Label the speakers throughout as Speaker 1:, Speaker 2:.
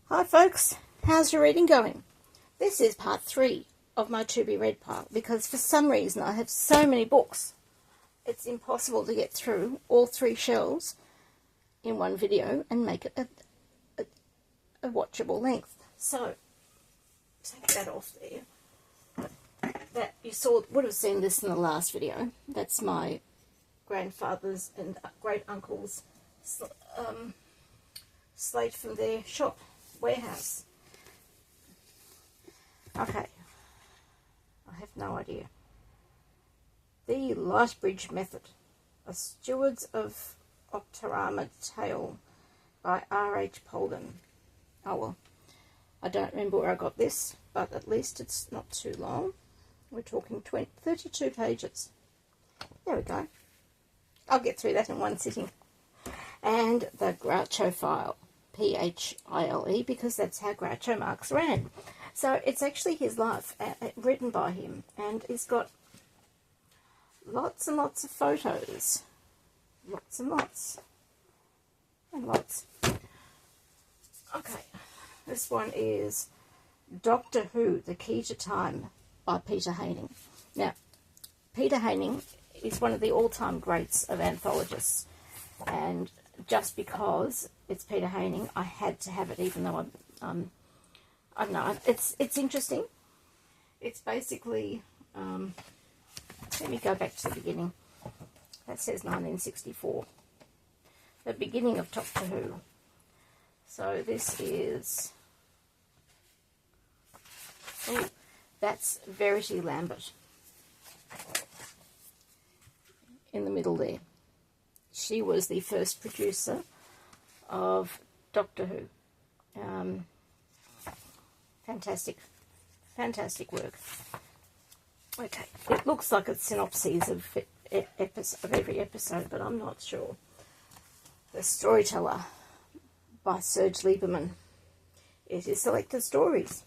Speaker 1: Hi folks, how's your reading going? This is part 3 of my to be read pile because for some reason I have so many books. It's impossible to get through all 3 shelves in one video and make it a watchable length. So, take that off there. That you would have seen this in the last video. That's my grandfather's and great uncle's slate from their shop warehouse. Okay, I have no idea. The Lightbridge Method, A Stewards of Octorama Tale by R.H. Polden. Oh well, I don't remember where I got this, but at least it's not too long. We're talking 32 pages. There we go. I'll get through that in one sitting. And the Groucho File, P-H-I-L-E, because that's how Groucho Marx ran. So it's actually his life, written by him, and he's got lots and lots of photos. Lots and lots. And lots. Okay, this one is Doctor Who, The Key to Time by Peter Haining. Now, Peter Haining is one of the all-time greats of anthologists, and just because it's Peter Haining, I had to have it, even though I don't know, it's interesting. It's basically, let me go back to the beginning. That says 1964. The beginning of Doctor Who. So this is, oh, that's Verity Lambert in the middle there. She was the first producer of Doctor Who. Fantastic work. Okay, it looks like it's synopses of every episode, but I'm not sure. The Storyteller by Serge Lieberman. It is selected stories.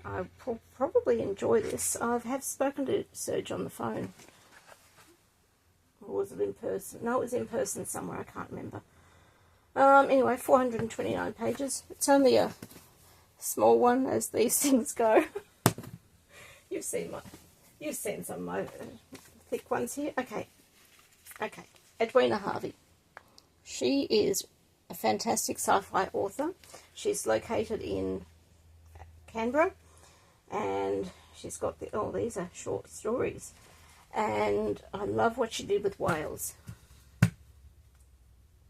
Speaker 1: I will probably enjoy this. I have spoken to Serge on the phone. Or was it in person? No, it was in person somewhere. I can't remember. Anyway, 429 pages. It's only a small one, as these things go. You've seen some of my thick ones here. Okay. Edwina Harvey. She is a fantastic sci-fi author. She's located in Canberra, and she's got these are short stories. And I love what she did with whales.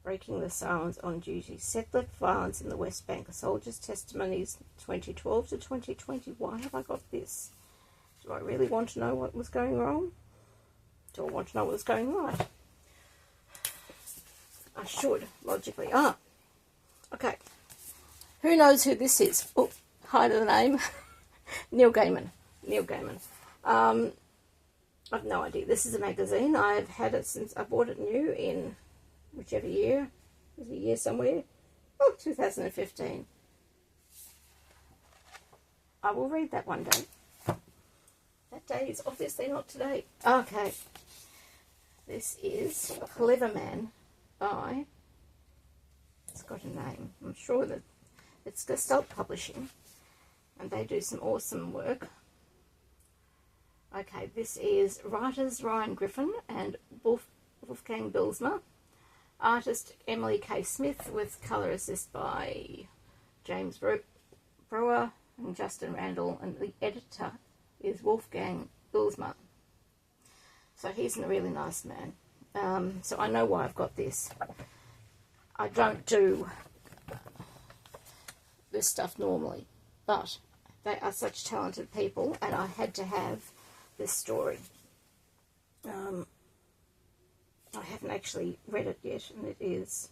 Speaker 1: Breaking the Silence on Duty. Settler violence in the West Bank. A soldier's testimonies 2012 to 2020. Why have I got this? Do I really want to know what was going wrong? Do I want to know what was going right? I should, logically. Okay. Who knows who this is? Oh, hide the name. Neil Gaiman. I've no idea. This is a magazine. I've had it since I bought it new in whichever year. There's a year somewhere. Oh, 2015. I will read that one day. That day is obviously not today. Okay. This is Clever Man by, it's got a name. I'm sure that it's Gestalt Publishing, and they do some awesome work. Okay, this is writers Ryan Griffin and Wolfgang Bilsma. Artist Emily K. Smith, with colour assist by James Brewer and Justin Randall, and the editor is Wolfgang Bilsma. So he's a really nice man. So I know why I've got this. I don't do this stuff normally, but they are such talented people, and I had to have this story. I haven't actually read it yet, and there's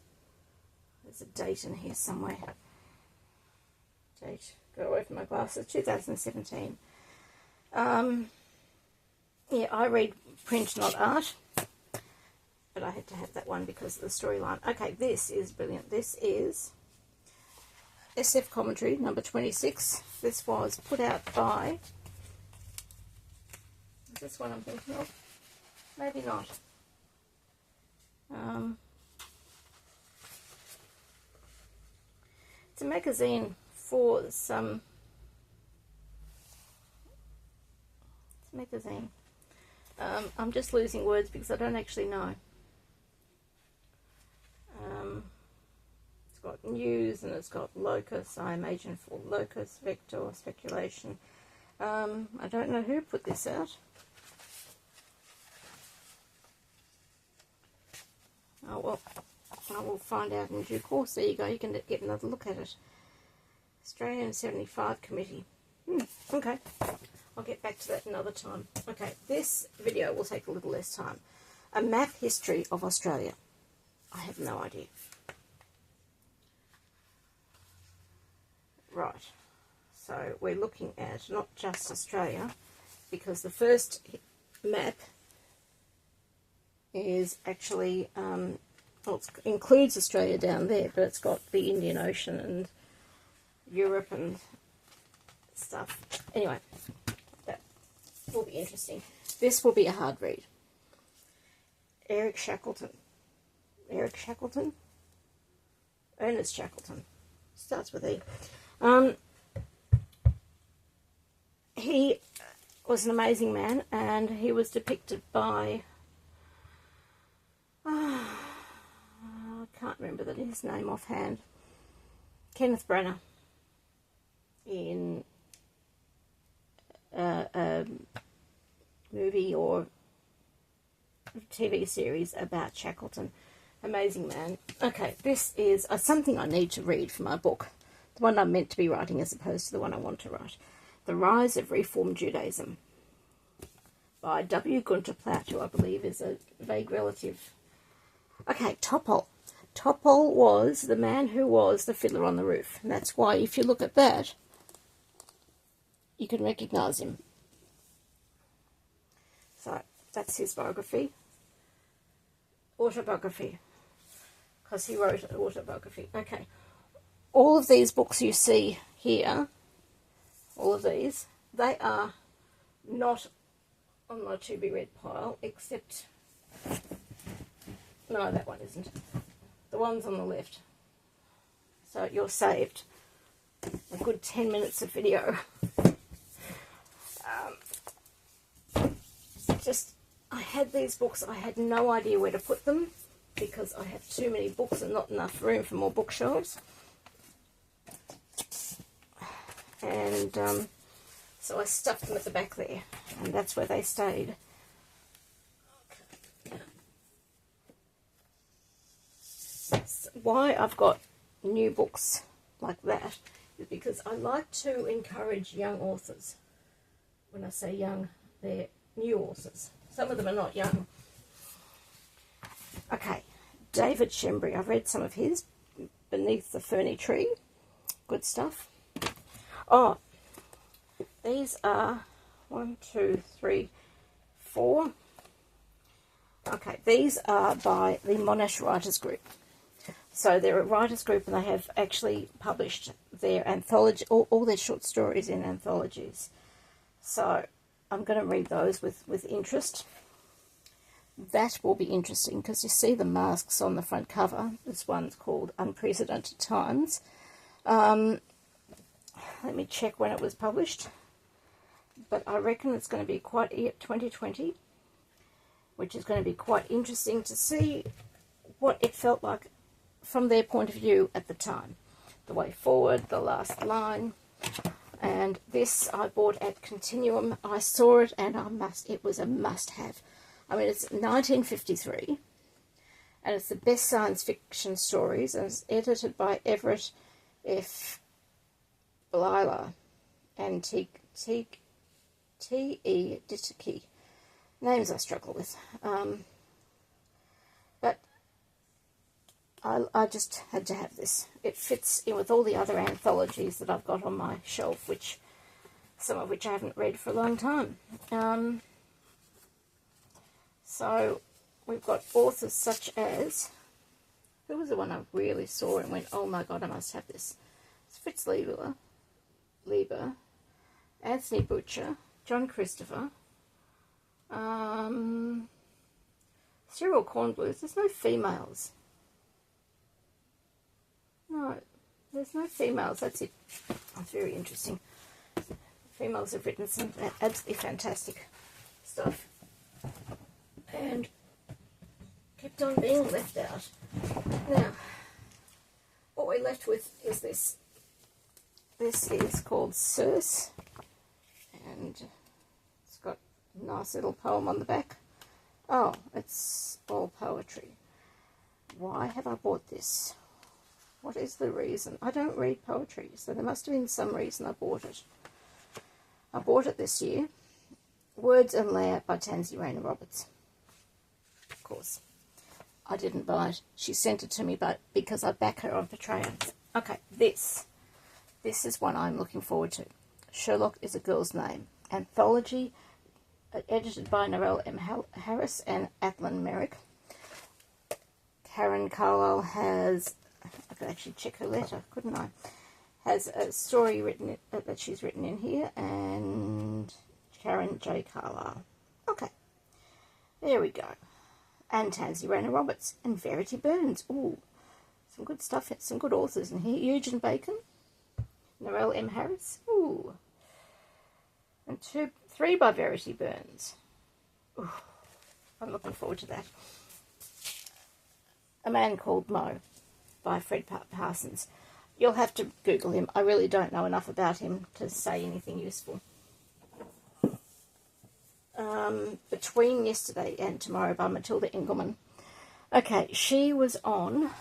Speaker 1: a date in here somewhere. Date, go away from my glasses, 2017. Yeah, I read print, not art, but I had to have that one because of the storyline. Okay, this is brilliant. This is SF Commentary, number 26. This was put out by, is this one I'm thinking of? Maybe not. It's a magazine for some... It's a magazine. I'm just losing words because I don't actually know. It's got news and it's got locus. I imagine for locus, vector, speculation. I don't know who put this out. Oh well, I will find out in due course. There you go, you can get another look at it. Australian 75 Committee. Okay, I'll get back to that another time. Okay, this video will take a little less time. A map history of Australia. I have no idea. Right, so we're looking at not just Australia, because the first map is actually, well, it includes Australia down there, but it's got the Indian Ocean and Europe and stuff. Anyway, that will be interesting. This will be a hard read. Eric Shackleton. Eric Shackleton? Ernest Shackleton. Starts with E. He was an amazing man, and he was depicted by... I can't remember his name offhand. Kenneth Branagh in a movie or TV series about Shackleton. Amazing man. Okay, this is something I need to read for my book. The one I'm meant to be writing as opposed to the one I want to write. The Rise of Reform Judaism by W. Gunter Plaut, who I believe is a vague relative. Okay, Topol. Topol was the man who was the Fiddler on the Roof. And that's why if you look at that, you can recognise him. So, that's his biography. Autobiography. Because he wrote an autobiography. Okay. All of these books you see here, all of these, they are not on my to be read pile, except... No, that one isn't. The one's on the left. So you're saved a good 10 minutes of video. I had these books, I had no idea where to put them because I have too many books and not enough room for more bookshelves. And so I stuffed them at the back there, and that's where they stayed. Why I've got new books like that is because I like to encourage young authors. When I say young, they're new authors. Some of them are not young. Okay, David Shembry. I've read some of his. Beneath the Ferny Tree. Good stuff. Oh, these are 1, 2, 3, 4. Okay, these are by the Monash Writers Group. So they're a writers group, and they have actually published their anthology, all their short stories in anthologies. So I'm going to read those with interest. That will be interesting because you see the masks on the front cover. This one's called Unprecedented Times. Let me check when it was published. But I reckon it's going to be quite 2020, which is going to be quite interesting to see what it felt like from their point of view at the time. The way forward, the last line. And this I bought at Continuum. I saw it and it was a must-have. I mean, it's 1953, and it's the best science fiction stories, and it's edited by Everett F. Blyler and T.E. Dittike. Names I struggle with. But I just had to have this. It fits in with all the other anthologies that I've got on my shelf, some of which I haven't read for a long time. So we've got authors such as, who was the one I really saw and went, oh my god, I must have this? It's Fritz Lieber, Anthony Butcher, John Christopher, Cyril Kornbluth. There's no females. No, there's no females. That's it. That's very interesting. Females have written some absolutely fantastic stuff. And kept on being left out. Now, what we're left with is this. This is called Circe, and it's got a nice little poem on the back. Oh, it's all poetry. Why have I bought this? What is the reason? I don't read poetry, so there must have been some reason I bought it. I bought it this year. Words and Layout by Tansy Rayner Roberts. Of course. I didn't buy it. She sent it to me but because I back her on Patreon. Okay, this is one I'm looking forward to. Sherlock is a Girl's Name. Anthology, edited by Narelle M. Harris and Atlin Merrick. Karen Carlisle has, I could actually check her letter, couldn't I? Has a story written that she's written in here, and Karen J. Carlisle. Okay, there we go. And Tansy Rayner Roberts and Verity Burns. Ooh, some good stuff, some good authors in here. Eugene Bacon, Narelle M. Harris. Ooh, and 3 by Verity Burns. Ooh, I'm looking forward to that. A Man Called Mo by Fred Parsons. You'll have to Google him. I really don't know enough about him to say anything useful. Between Yesterday and Tomorrow by Matilda Engelman. Okay, she was on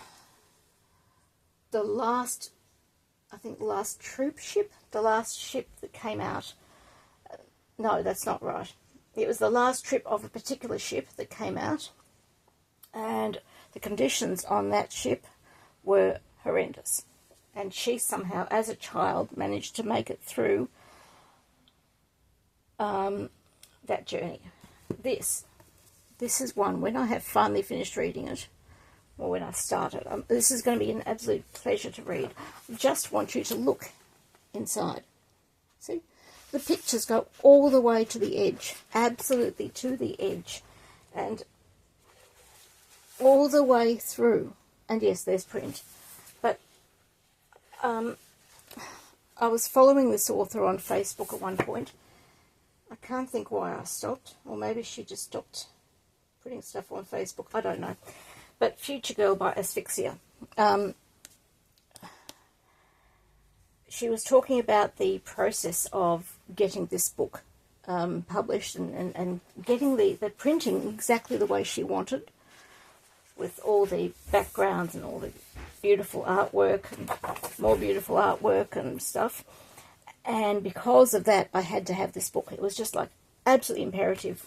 Speaker 1: the last, I think the last troop ship, the last ship that came out. No, that's not right. It was the last trip of a particular ship that came out, and the conditions on that ship were horrendous. And she somehow, as a child, managed to make it through that journey. This is one, when I have finally finished reading it, or when I started, this is going to be an absolute pleasure to read. I just want you to look inside. See? The pictures go all the way to the edge, absolutely to the edge, and all the way through. And yes, there's print. But I was following this author on Facebook at one point. I can't think why I stopped, or maybe she just stopped putting stuff on Facebook. I don't know. But Future Girl by Asphyxia. She was talking about the process of getting this book published and getting the printing exactly the way she wanted, with all the backgrounds and all the beautiful artwork and more beautiful artwork and stuff. And because of that, I had to have this book. It was just like absolutely imperative.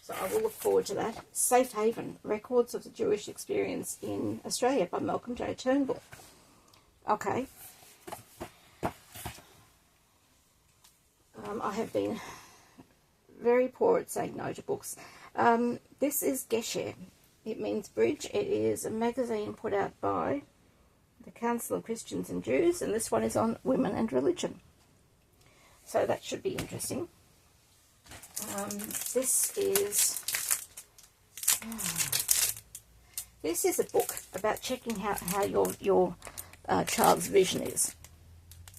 Speaker 1: So I will look forward to that. Safe Haven, Records of the Jewish Experience in Australia by Malcolm J. Turnbull. Okay. I have been very poor at saying no to books. This is Gesher. It means bridge. It is a magazine put out by the Council of Christians and Jews, and this one is on women and religion. So that should be interesting. This is a book about checking how your child's vision is.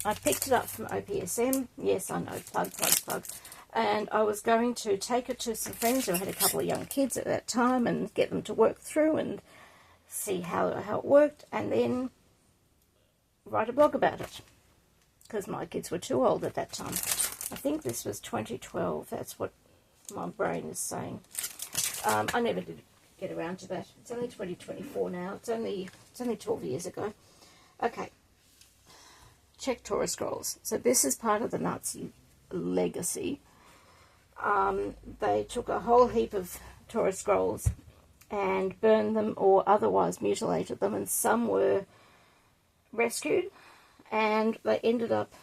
Speaker 1: I picked it up from OPSM. Yes, I know, plug. And I was going to take it to some friends who had a couple of young kids at that time and get them to work through and see how it worked, and then write a blog about it, because my kids were too old at that time. I think this was 2012. That's what my brain is saying. I never did get around to that. It's only 2024 now. It's only 12 years ago. Okay. Czech Torah scrolls. So this is part of the Nazi legacy. They took a whole heap of Torah scrolls and burned them or otherwise mutilated them, and some were rescued, and they ended up,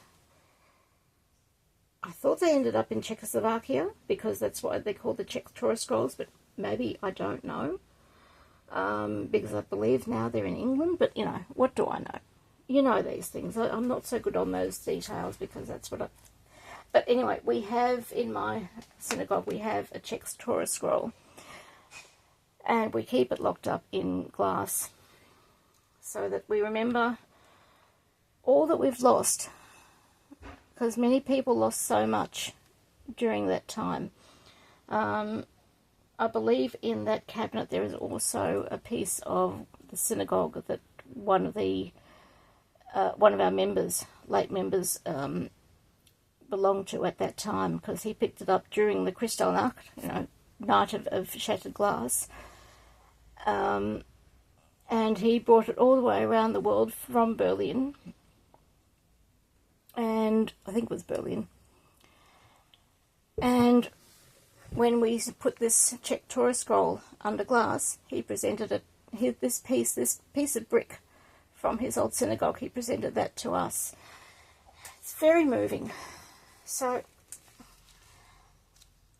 Speaker 1: I thought they ended up in Czechoslovakia, because that's why they call the Czech Torah scrolls, but maybe, I don't know, because I believe now they're in England, but you know, what do I know? You know these things. I'm not so good on those details, because that's what I... But anyway, we have, in my synagogue, we have a Czech Torah scroll, and we keep it locked up in glass so that we remember all that we've lost, because many people lost so much during that time. I believe in that cabinet there is also a piece of the synagogue that one of our members, late members, belonged to at that time, because he picked it up during the Kristallnacht, night of shattered glass. And he brought it all the way around the world from Berlin, and I think it was Berlin. And when we put this Czech Torah scroll under glass, he presented this piece of brick from his old synagogue. He presented that to us. It's very moving. So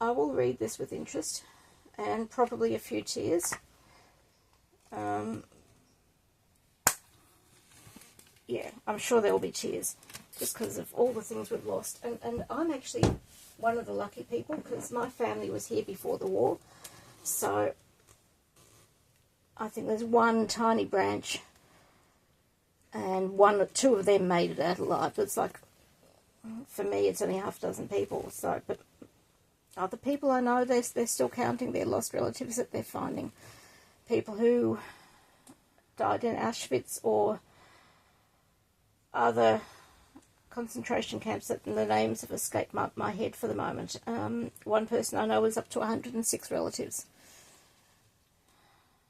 Speaker 1: I will read this with interest and probably a few tears. Yeah, I'm sure there will be tears just because of all the things we've lost. And I'm actually one of the lucky people, because my family was here before the war. So I think there's one tiny branch, and one or two of them made it out alive. It's like, for me, it's only half a dozen people. So, but other people I know, they're still counting their lost relatives that they're finding. People who died in Auschwitz or other concentration camps that the names have escaped my head for the moment. One person I know was up to 106 relatives.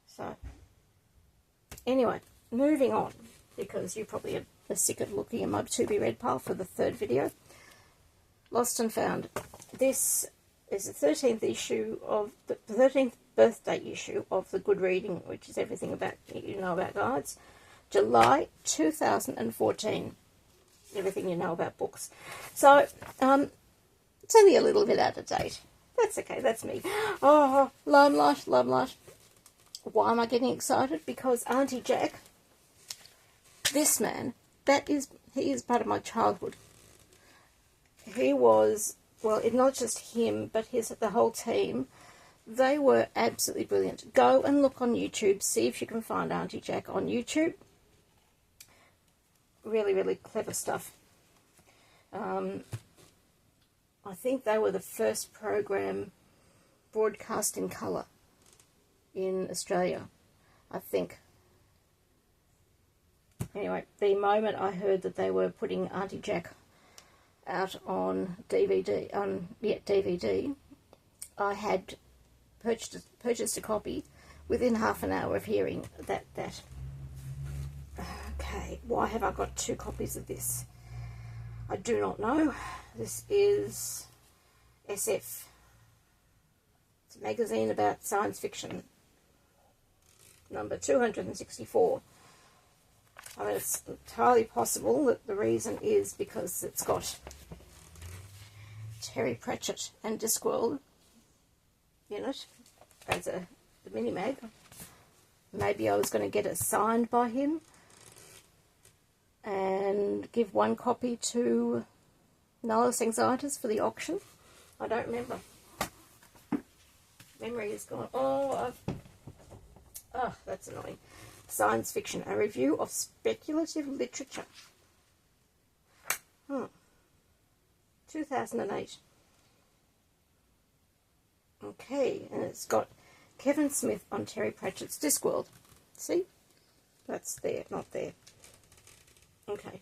Speaker 1: So, anyway, moving on, because you probably are sick of looking at my To Be Read pile for the third video. Lost and Found. This is the 13th issue of the 13th birthday issue of the Good Reading, which is everything about you know about guides. July 2014. Everything you know about books. So, it's only a little bit out of date. That's okay, that's me. Oh, limelight. Why am I getting excited? Because Auntie Jack, this man, he is part of my childhood. He was, well, it's not just him, but the whole team. They were absolutely brilliant. Go and look on YouTube, see if you can find Auntie Jack on YouTube. Really, really clever stuff. I think they were the first program broadcast in colour in Australia, I think. Anyway, the moment I heard that they were putting Auntie Jack out on DVD, I had purchased a copy within half an hour of hearing that. Okay, why have I got two copies of this? I do not know. This is SF. It's a magazine about science fiction. Number 264. I mean, it's entirely possible that the reason is because it's got Terry Pratchett and Discworld in it as the mini-mag. Maybe I was going to get it signed by him and give one copy to Nihilist Anxieties for the auction. I don't remember. Memory is gone. Oh, that's annoying. Science Fiction, a review of speculative literature. 2008. Okay, and it's got Kevin Smith on Terry Pratchett's Discworld. See? That's there, not there. Okay.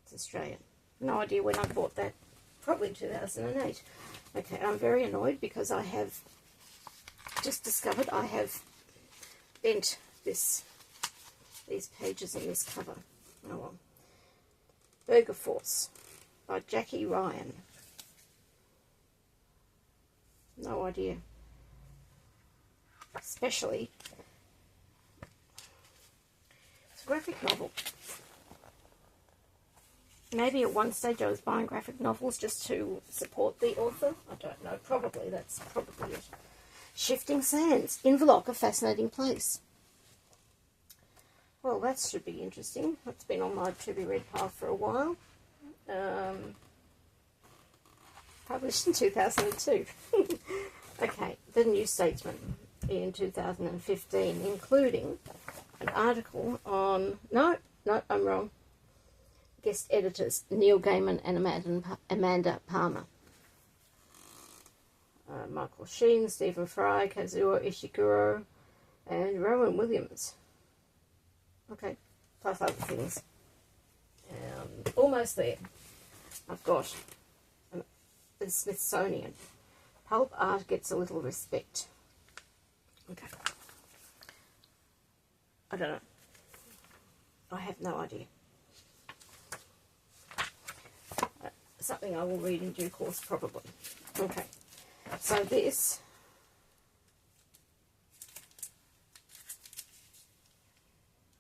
Speaker 1: It's Australian. No idea when I bought that. Probably 2008. Okay, I'm very annoyed because I have just discovered I have bent these pages in this cover. Oh well. Burger Force by Jackie Ryan. No idea. Especially, it's a graphic novel. Maybe at one stage I was buying graphic novels just to support the author. I don't know. Probably. That's probably it. Shifting Sands. Inverloch, a fascinating place. Well, that should be interesting. That's been on my To Be Read pile for a while. Published in 2002. Okay, The New Statesman. in 2015, including an article on, no, I'm wrong, guest editors Neil Gaiman and Amanda Palmer. Michael Sheen, Stephen Fry, Kazuo Ishiguro, and Rowan Williams. Okay, plus other things. Almost there. I've got the Smithsonian. Pulp art gets a little respect. Okay. I don't know. I have no idea. Something I will read in due course, probably. Okay. So this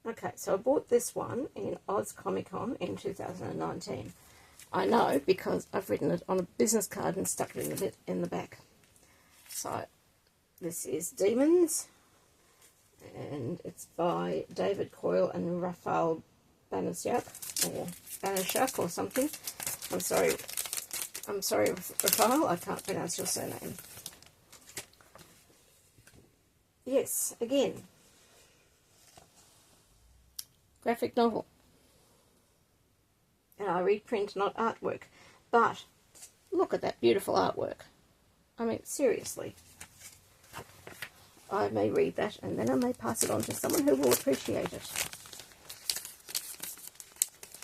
Speaker 1: okay, so I bought this one in Oz Comic Con in 2019. I know because I've written it on a business card and stuck it in the back. So this is Demons, and it's by David Coyle and Raphael Banashak or something. I'm sorry, Raphael, I can't pronounce your surname. Yes, again, graphic novel. And I read print, not artwork. But look at that beautiful artwork. I mean, seriously. I may read that and then I may pass it on to someone who will appreciate it.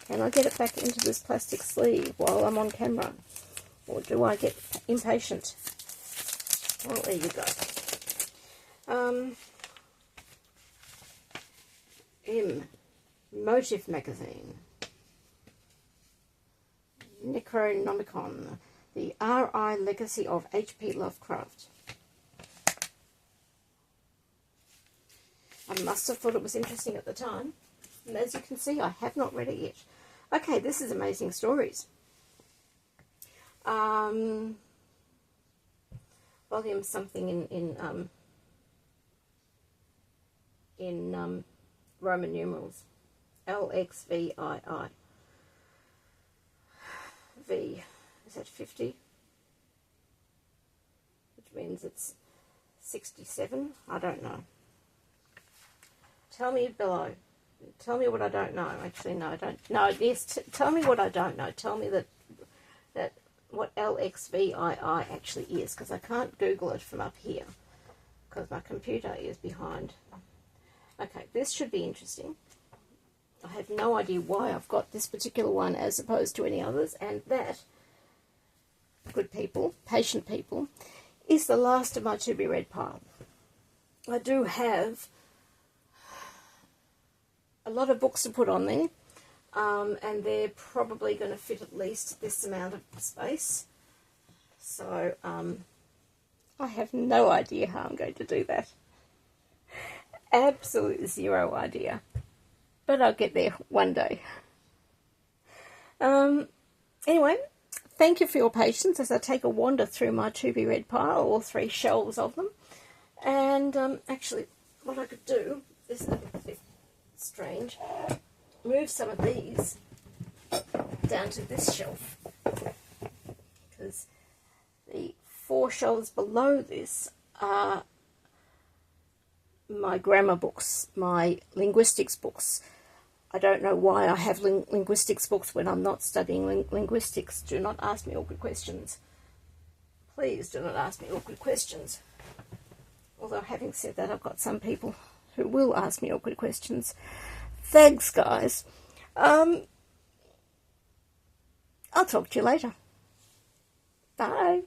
Speaker 1: Can I get it back into this plastic sleeve while I'm on camera? Or do I get impatient? Well, there you go. Motive Magazine. Necronomicon. The R.I. Legacy of H.P. Lovecraft. I must have thought it was interesting at the time. And as you can see, I have not read it yet. Okay, this is Amazing Stories. Volume something in Roman numerals. LXVII. V, is that 50? Which means it's 67? I don't know. Tell me below. Tell me what I don't know. Actually, no, I don't. No, yes, tell me what I don't know. Tell me that what LXVII actually is, because I can't Google it from up here, because my computer is behind. Okay, this should be interesting. I have no idea why I've got this particular one as opposed to any others, and that, good people, patient people, is the last of my to be read pile. I do have a lot of books to put on there, and they're probably going to fit at least this amount of space. So I have no idea how I'm going to do that. Absolutely zero idea. But I'll get there one day. Anyway, thank you for your patience as I take a wander through my to be read pile, all 3 shelves of them. And actually, what I could do, this is a bit strange, move some of these down to this shelf, because the 4 shelves below this are my grammar books, my linguistics books. I don't know why I have linguistics books when I'm not studying linguistics. Do not ask me awkward questions. Please do not ask me awkward questions. Although, having said that, I've got some people who will ask me awkward questions. Thanks, guys. I'll talk to you later. Bye.